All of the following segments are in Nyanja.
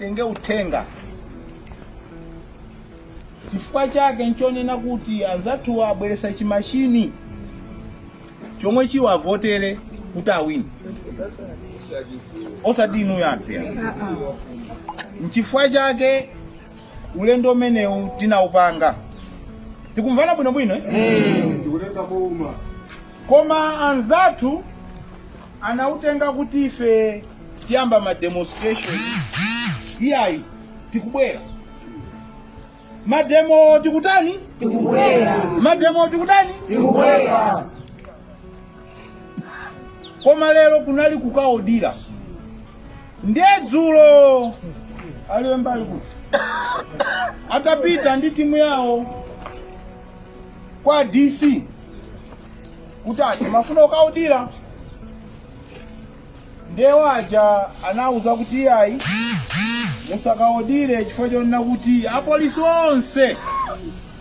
atenge uthenga. Chifukwa chake nchonena kuti anzathu abweresa chimashini chomwe chiwavotere kuti awine. Osati inu yanthu ya. Nchifukwa chake ulendo umenewu tinaupanga. Tikumvana bwino koma anzathu anautenga kuti ife tiyamba ma demonstration iyayi tikubwera. Mademo tikutani? Tikubwera. Mademo tikutani? Tikubwera. Koma lero kunali kukaodira. Ndiye dzulo aliwe mbali kuti atapita ndi timu yawo kwa DC kuti ati mafuna ukaodira. Ndiye waja anauza kuti iyayi musakaodire chifukwa chonena kuti apolisi onse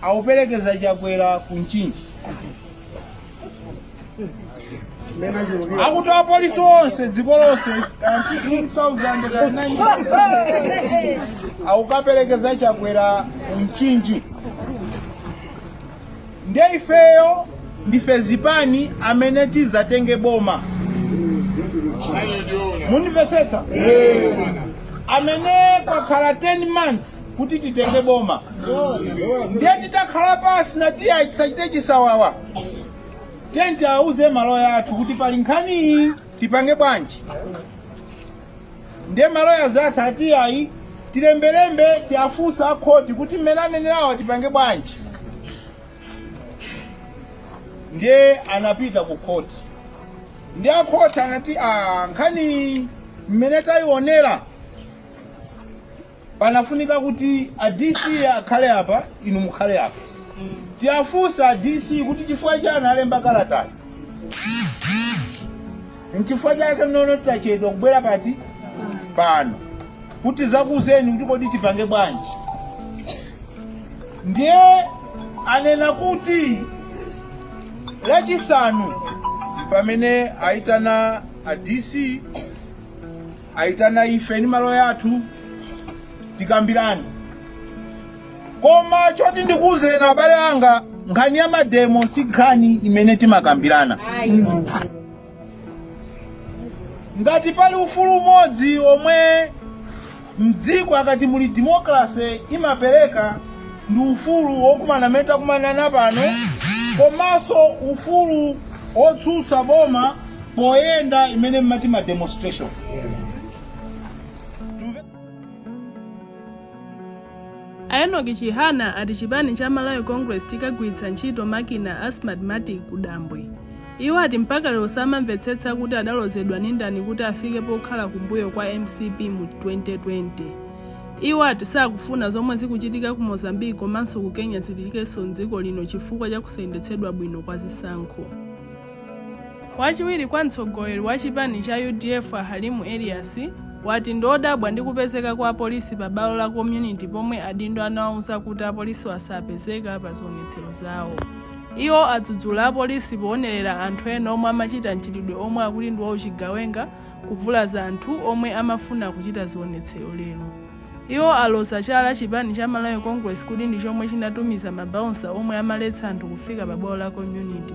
auperekeza chakwera ku Mchinji. Akuti apolisi onse dziko lonse 15,000 aukaperekeza chakwera ku Mchinji. Ndiye ifeyo ndife zipani amene tizatenge boma. Munimvetsetsa? Amene kwakhala 10 months kuti titenge boma. Ndiye titakhala pasi nati tisachite chisawawa. Tenti auze maloya athu kuti pali nkhani iyi tipange bwanji. Ndiye maloya zathu ati ayi tilembelembe tiafunsa akhoti kuti mmene anenerawa tipange bwanji. Ndiye anapita ku khoti. Ndiye akhoti anati nkhani mmene tayionera panafunika kuti a DC akhale apa inu mukhale apa. Tiafunsa DC kuti chifukwa chani alemba kalatani. Nchifukwa chake mnono tachedwa kubwera pati pano kuti zakuzeni kuti kodi tipange bwanji. Ndiye anena kuti lachisanu pamene aitana a DC aitana ife ni maloya athu tikambirani. Koma choti ndikuuzeni abale anga nkhani ya mademo si nkhani imene timakambirana. Ngati pali ufulu umodzi omwe mdziko akati muli democracy imapereka ndi ufulu wokumanameta kumanana pano komanso ufulu otsutsa boma poyenda imene mmati ma demonstration. Enoki Chihana ati chipani cha Malawi Congress chikagwiritsa ntchito makina a Smartmatic ku Dambwe. Iwo ati mpaka lero samamvetsetsa kuti adalozedwa ndi ndani kuti afike pokhala kumbuyo kwa MCP mu 2020. Iwo ati sakufuna zomwe zikuchitika ku Mozambique komanso ku Kenya zitikenso m'dziko lino chifukwa cha kusayendetsedwa bwino kwa zisankho. Wachiwiri kwa mtsogoleri wa chipani cha UDF Halimu Elias wati ndodabwa ndi kupezeka kwa apolisi pa bwalo la community pomwe adindo anawuza kuti apolisi asapezeka pa zionetsero zawo. Iwo adzudzula apolisi poonerera anthu ena omwe amachita mchitidwe omwe akuti ndi wauchigawenga kuvulaza anthu omwe amafuna kuchita zionetsero lero. Iwo aloza chala chipani cha Malawi Congress kuti ndi chomwe chinatumiza mabaunsa omwe amaletsa anthu kufika pa bwalo la community.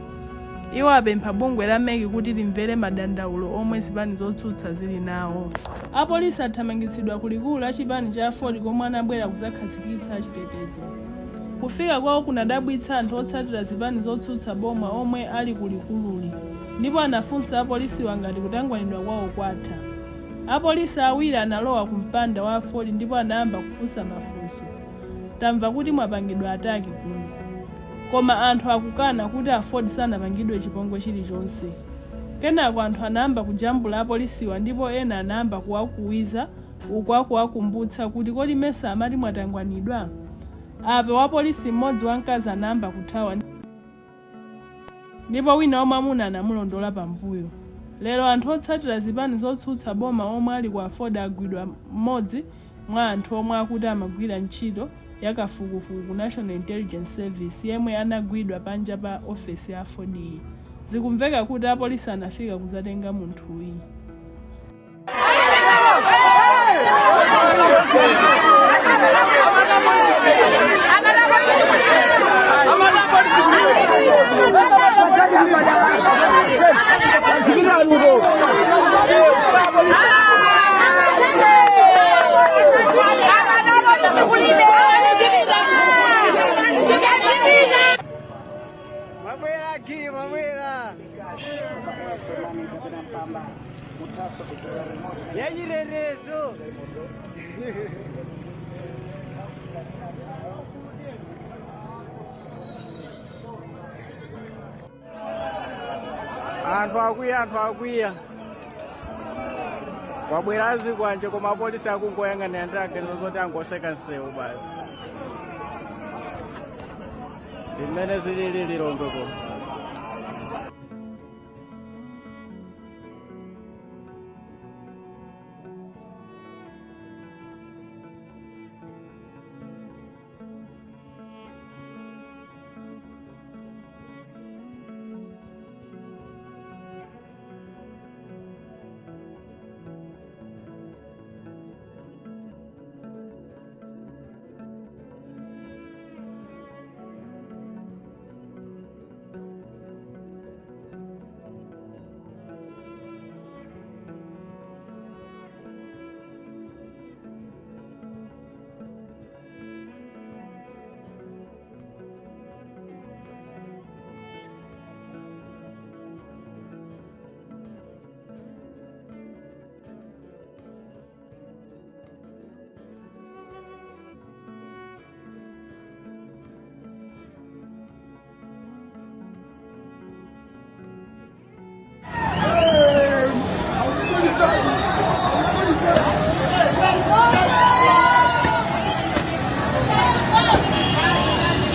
Iwo apempha bungwe la MEC kuti limvere madandaulo omwe zipani zotsutsa zili nawo. Apolisi athamangitsidwa kulikulu la chipani cha Ford komwe anabwera kuzakhazikitsa chitetezo. Kufika kwawo kunadabwitsa anthu otsatira zipani zotsutsa boma omwe ali kulikululi, ndipo anafunsa apolisi wangati kutangwanidwa kwawo kwatha. Apolisi awiri analowa ku mpanda wa Ford ndipo anayamba kufunsa mafunso. Tamva kuti mwapangidwa ataki kuno. Koma anthu akukana kuti a Ford sanapangidwe chipongwe chilichonse. Kenako anthu anayamba kujambula apolisiwa ndipo ena anayamba kuwakuwiza ukuwakumbutsa kuti kodi mesa amati mwatangwanidwa. Apa wapolisi mmodzi wamkazi anayamba kuthawa ndipo wina wamwamuna anamulondola pambuyo. Lero anthu otsatira zipani zotsutsa boma omwe ali ku Ford agwidwa mmodzi mwa anthu omwe akuti amagwira ntchito yakafukufuku ku National Intelligence Service yemwe anagwidwa panja pa ofesi ya Ford iyi. Zikumveka kuti apolisi anafika kuzatenga munthuyi. Anthu akwiya kwabwera azikwanje koma apolisi akungoyang'anira ndaganizo zoti angoseka nsewu basi ndimene zilili Lilongwe kuno.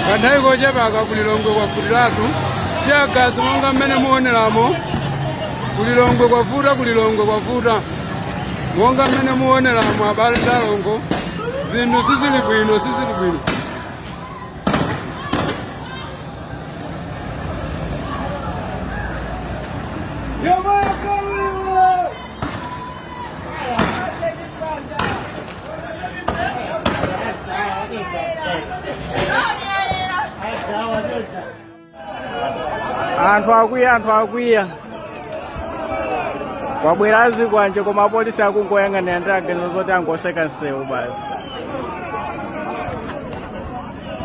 Kanthawi kochepa ku Lilongwe kwafutiraku chiyagasi monga mmene muoneramo. Ku Lilongwe kwavuta monga mmene muoneramo abale ndalongo zinthu sizili bwino. Anthu akwiya kwabwera azikwanje koma apolisi akungoyang'anira ndaganizo zoti angoseka nsewu basi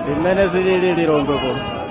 ndimene zilili Lilongwe kuno.